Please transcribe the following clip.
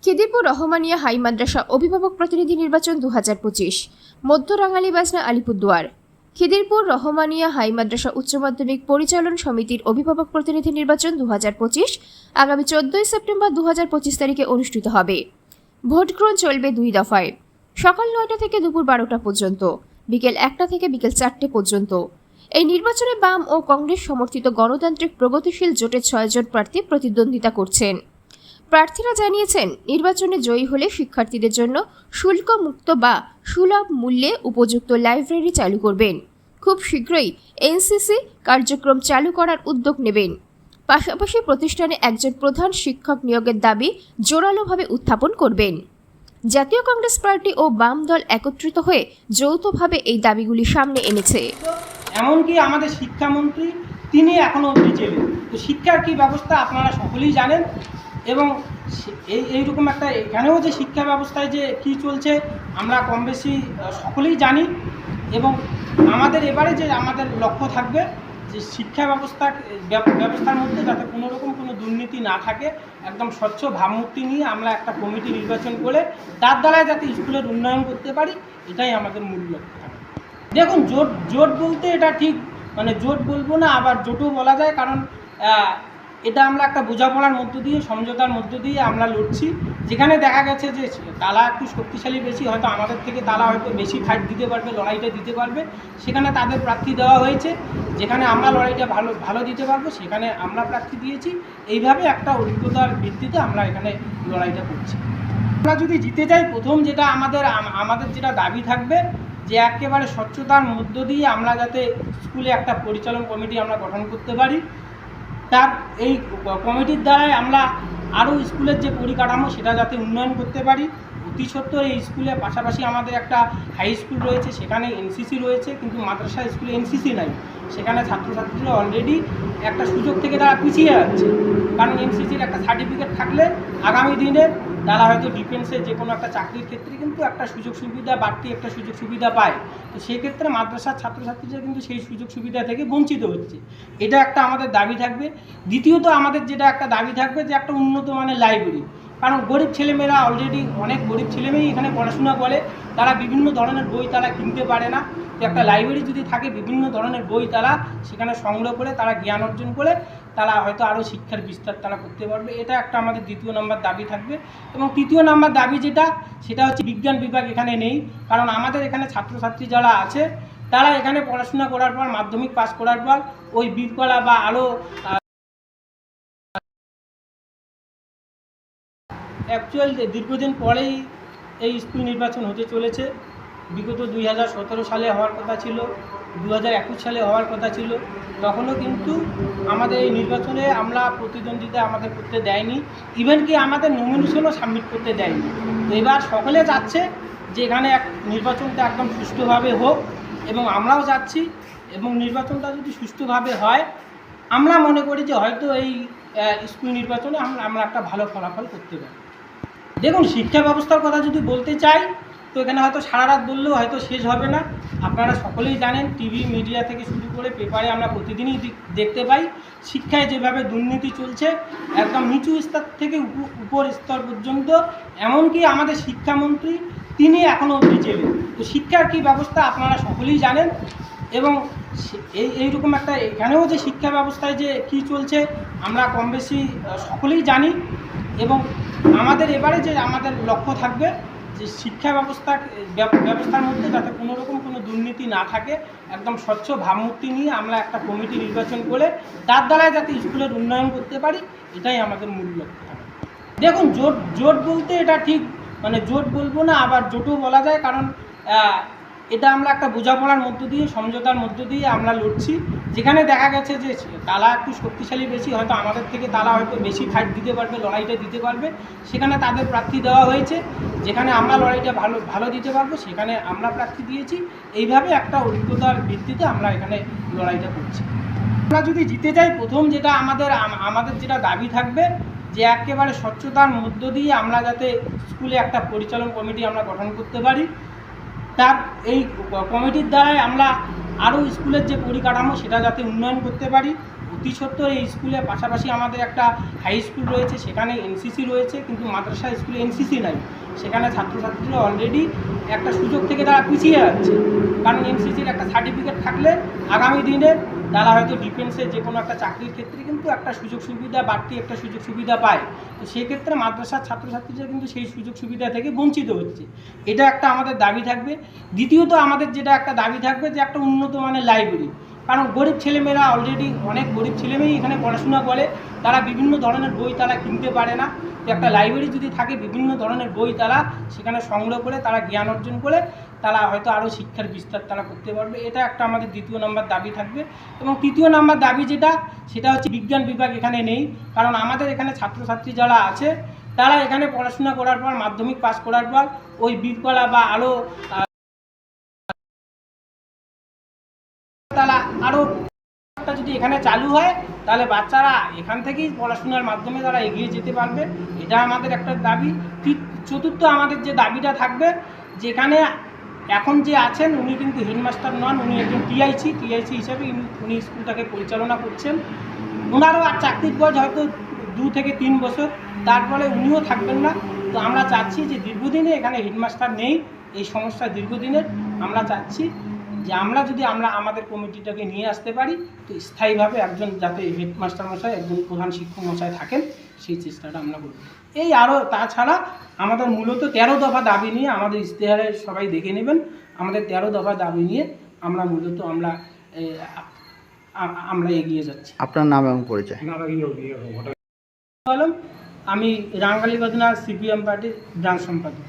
Khidirpur Rahmania high মাদ্রাসা অভিভাবক প্রতিনিধি নির্বাচন 2025 মধ্য রাঙালি বাজনা আলিপুরদুয়ার। খিদিরপুর রহমানিয়া হাই মাদ্রাসা উচ্চ মাধ্যমিক পরিচালন সমিতির অভিভাবক প্রতিনিধি নির্বাচন 2025 আগামী 14 সেপ্টেম্বর 2025 তারিখে অনুষ্ঠিত হবে। ভোট গ্রহণ চলবে 2 দফায়, সকাল 9টা থেকে দুপুর 12টা পর্যন্ত, বিকেল 1টা থেকে বিকেল 4টে পর্যন্ত। এই নির্বাচনে বাম ও কংগ্রেস সমর্থিত গণতান্ত্রিক প্রগতিশীল জোটের 6 জন প্রার্থী প্রতিদ্বন্দ্বিতা করছেন। প্রার্থীরা জানিয়েছেন, নির্বাচনে জয়ী হলে শিক্ষার্থীদের জন্য শুল্ক মুক্ত বা সুলভ মূল্যে উপযুক্ত লাইব্রেরি চালু করবেন। খুব শীঘ্রই এনসিসি কার্যক্রম চালু করার উদ্যোগ নেবেন। পাশাপাশি প্রতিষ্ঠানে একজন প্রধান শিক্ষক নিয়োগের দাবি জোরালোভাবে উত্থাপন করবেন। জাতীয় কংগ্রেস পার্টি ও বাম দল একত্রিত হয়ে যৌথভাবে এই দাবিগুলি সামনে এনেছে। এমনকি আমাদের শিক্ষামন্ত্রী তিনি এখনও অবধি জেলে। তো শিক্ষার কী ব্যবস্থা আপনারা সকলেই জানেন, এবং এইরকম একটা এখানেও যে শিক্ষা ব্যবস্থায় যে কী চলছে আমরা কম বেশি সকলেই জানি। এবং আমাদের এবারে যে আমাদের লক্ষ্য থাকবে যে শিক্ষা ব্যবস্থার মধ্যে যাতে কোনো রকম কোনো দুর্নীতি না থাকে, একদম স্বচ্ছ ভাবমূর্তি নিয়ে আমরা একটা কমিটি নির্বাচন করে তার দ্বারাই যাতে স্কুলের উন্নয়ন করতে পারি, এটাই আমাদের মূল লক্ষ্য থাকে। দেখুন, জোট বলতে এটা ঠিক জোট বলবো না, আবার জোটও বলা যায়, কারণ এটা আমরা একটা বোঝাপড়ার মধ্য দিয়ে, সমঝোতার মধ্য দিয়ে আমরা লড়ছি। যেখানে দেখা গেছে যে তালা একটু শক্তিশালী বেশি, হয়তো আমাদের থেকে তালা হয়তো বেশি ফাইট দিতে পারবে, লড়াইটা দিতে পারবে, সেখানে তাদের প্রার্থী দেওয়া হয়েছে। যেখানে আমরা লড়াইটা ভালো দিতে পারবো সেখানে আমরা প্রার্থী দিয়েছি। এইভাবে একটা অভিজ্ঞতার ভিত্তিতে আমরা এখানে লড়াইটা করছি। আমরা যদি জিতে যাই, প্রথম যেটা আমাদের যেটা দাবি থাকবে যে একেবারে স্বচ্ছতার মধ্য দিয়ে আমরা যাতে স্কুলে একটা পরিচালন কমিটি আমরা গঠন করতে পারি। তার এই কমিটির দ্বারাই আমরা আরও স্কুলের যে পরিকাঠামো সেটা যাতে উন্নয়ন করতে পারি। অতি সত্ত্বর এই স্কুলের পাশাপাশি আমাদের একটা হাই স্কুল রয়েছে, সেখানে এনসিসি রয়েছে, কিন্তু মাদ্রাসা স্কুলে এনসিসি নাই। সেখানে ছাত্রছাত্রীরা অলরেডি একটা সুযোগ থেকে তারা পিছিয়ে যাচ্ছে, কারণ এনসিসির একটা সার্টিফিকেট থাকলে আগামী দিনে তারা হয়তো ডিফেন্সে যে কোনো একটা চাকরির ক্ষেত্রে কিন্তু একটা সুযোগ সুবিধা, বাড়তি একটা সুযোগ সুবিধা পায়। তো সেই ক্ষেত্রে মাদ্রাসার ছাত্রছাত্রীরা কিন্তু সেই সুযোগ সুবিধা থেকে বঞ্চিত হচ্ছে। এটা একটা আমাদের দাবি থাকবে। দ্বিতীয়ত আমাদের যেটা একটা দাবি থাকবে যে একটা উন্নত মানের লাইব্রেরি, কারণ গরিব ছেলেমেয়েরা অলরেডি অনেক গরিব ছেলেমেয়েই এখানে পড়াশোনা করে, তারা বিভিন্ন ধরনের বই তারা কিনতে পারে না। তো একটা লাইব্রেরি যদি থাকে, বিভিন্ন ধরনের বই তারা সেখানে সংগ্রহ করে তারা জ্ঞান অর্জন করে তারা হয়তো আরও শিক্ষার বিস্তার তারা করতে পারবে। এটা একটা আমাদের দ্বিতীয় নম্বর দাবি থাকবে। এবং তৃতীয় নম্বর দাবি সেটা হচ্ছে বিজ্ঞান বিভাগ এখানে নেই, কারণ আমাদের এখানে ছাত্রছাত্রী যারা আছে তারা এখানে পড়াশোনা করার পর, মাধ্যমিক পাস করার পর ওই বীরকলা বা আরও অ্যাকচুয়াল দীর্ঘদিন পরেই এই স্কুল নির্বাচন হতে চলেছে। বিগত 2017 সালে হওয়ার কথা ছিল, 2021 সালে হওয়ার কথা ছিল, তখনও কিন্তু আমাদের এই নির্বাচনে আমরা প্রতিদ্বন্দ্বিতা আমাদের করতে দেয়নি, ইভেন কি আমাদের নমিনেশনও সাবমিট করতে দেয়নি। তো এবার সকলে চাচ্ছে যে এখানে নির্বাচনটা একদম সুষ্ঠুভাবে হোক, এবং আমরাও চাচ্ছি। এবং নির্বাচনটা যদি সুষ্ঠুভাবে হয়, আমরা মনে করি যে হয়তো এই স্কুল নির্বাচনে আমরা একটা ভালো ফলাফল করতে পারি। দেখুন, শিক্ষা ব্যবস্থার কথা যদি বলতে চাই তো এখানে হয়তো সারা রাত বললেও হয়তো শেষ হবে না। আপনারা সকলেই জানেন, টিভি মিডিয়া থেকে শুরু করে পেপারে আমরা প্রতিদিনই দেখতে পাই শিক্ষায় যেভাবে দুর্নীতি চলছে, একদম নিচু স্তর থেকে উপর স্তর পর্যন্ত। এমনকি আমাদের শিক্ষামন্ত্রী তিনি এখনও অবধি জেলে। তো শিক্ষার কী ব্যবস্থা আপনারা সকলেই জানেন, এবং এইরকম একটা এখানেও যে শিক্ষা ব্যবস্থায় যে কী চলছে আমরা কম বেশি সকলেই জানি। এবং আমাদের এবারে যে আমাদের লক্ষ্য থাকবে যে শিক্ষা ব্যবস্থার মধ্যে যাতে কোনো রকম কোনো দুর্নীতি না থাকে, একদম স্বচ্ছ ভাবমূর্তি নিয়ে আমরা একটা কমিটি নির্বাচন করে তার দ্বারাই যাতে স্কুলের উন্নয়ন করতে পারি, এটাই আমাদের মূল লক্ষ্য থাকে। দেখুন, জোট বলতে এটা ঠিক জোট বলবো না, আবার জোটও বলা যায়, কারণ এটা আমরা একটা বোঝাপড়ার মধ্য দিয়ে, সমঝোতার মধ্য দিয়ে আমরা লড়ছি। যেখানে দেখা গেছে যে তালা একটু শক্তিশালী বেশি, হয়তো আমাদের থেকে তালা হয়তো বেশি ফাইট দিতে পারবে, লড়াইটা দিতে পারবে, সেখানে তাদের প্রার্থী দেওয়া হয়েছে। যেখানে আমরা লড়াইটা ভালো দিতে পারবো সেখানে আমরা প্রার্থী দিয়েছি। এইভাবে একটা অভিজ্ঞতার ভিত্তিতে আমরা এখানে লড়াইটা করছি। আমরা যদি জিতে যাই, প্রথম যেটা আমাদের যেটা দাবি থাকবে যে একেবারে স্বচ্ছতার মধ্য দিয়ে আমরা যাতে স্কুলে একটা পরিচালন কমিটি আমরা গঠন করতে পারি। তার এই কমিটির দ্বারাই আমরা আরও স্কুলের যে পরিকাঠামো সেটা যাতে উন্নয়ন করতে পারি। অতি সত্ত্বর এই স্কুলের পাশাপাশি আমাদের একটা হাই স্কুল রয়েছে, সেখানে এনসিসি রয়েছে, কিন্তু মাদ্রাসা স্কুলে এনসিসি নাই। সেখানে ছাত্রছাত্রীরা অলরেডি একটা সুযোগ থেকে তারা পিছিয়ে যাচ্ছে, কারণ এনসিসির একটা সার্টিফিকেট থাকলে আগামী দিনে তারা হয়তো ডিফেন্সে যে কোনো একটা চাকরির ক্ষেত্রে কিন্তু একটা সুযোগ সুবিধা, বাড়তি একটা সুযোগ সুবিধা পায়। তো সেক্ষেত্রে মাদ্রাসার ছাত্রছাত্রীরা কিন্তু সেই সুযোগ সুবিধা থেকে বঞ্চিত হচ্ছে। এটা একটা আমাদের দাবি থাকবে। দ্বিতীয়ত আমাদের যেটা একটা দাবি থাকবে যে একটা উন্নত মানের লাইব্রেরি, কারণ গরিব ছেলেমেয়েরা অলরেডি অনেক গরিব ছেলেমেয়েই এখানে পড়াশোনা করে, তারা বিভিন্ন ধরনের বই তারা কিনতে পারে না। তো একটা লাইব্রেরি যদি থাকে, বিভিন্ন ধরনের বই তারা সেখানে সংগ্রহ করে তারা জ্ঞান অর্জন করে তারা হয়তো আরও শিক্ষার বিস্তার তারা করতে পারবে। এটা একটা আমাদের দ্বিতীয় নম্বর দাবি থাকবে। এবং তৃতীয় নম্বর দাবি সেটা হচ্ছে বিজ্ঞান বিভাগ এখানে নেই, কারণ আমাদের এখানে ছাত্রছাত্রী যারা আছে তারা এখানে পড়াশোনা করার পর, মাধ্যমিক পাস করার পর ওই বীরকলা বা আরও যদি এখানে চালু হয় তাহলে বাচ্চারা এখান থেকেই পড়াশোনার মাধ্যমে তারা এগিয়ে যেতে পারবে। এটা আমাদের একটা দাবি। চতুর্থ আমাদের যে দাবিটা থাকবে, যেখানে এখন যে আছেন উনি কিন্তু হেডমাস্টার নন, উনি একজন টিআইসি হিসেবে উনি স্কুলটাকে পরিচালনা করছেন। ওনারও আর চাকরির বয়স হয়তো 2 থেকে 3 বছর, তারপরে উনিও থাকবেন না। তো আমরা চাচ্ছি যে দীর্ঘদিনে এখানে হেডমাস্টার নেই, এই সমস্যা দীর্ঘদিনের। আমরা চাচ্ছি যে আমরা আমাদের কমিটিটাকে নিয়ে আসতে পারি, তো স্থায়ীভাবে একজন যাতে হেডমাস্টার মশাই, একজন প্রধান শিক্ষক মশাই থাকেন, সেই চেষ্টাটা আমরা করব। এই আরও তাছাড়া আমাদের মূলত 13 দফা দাবি নিয়ে, আমাদের ইশতেহারে সবাই দেখে নেবেন, আমাদের 13 দফা দাবি নিয়ে আমরা মূলত আমরা এগিয়ে যাচ্ছি। আপনার নাম এবং পরিচয়? আমি রাঙ্গালী বাদনা সিপিএম পার্টির ব্রাঞ্চ সম্পাদক।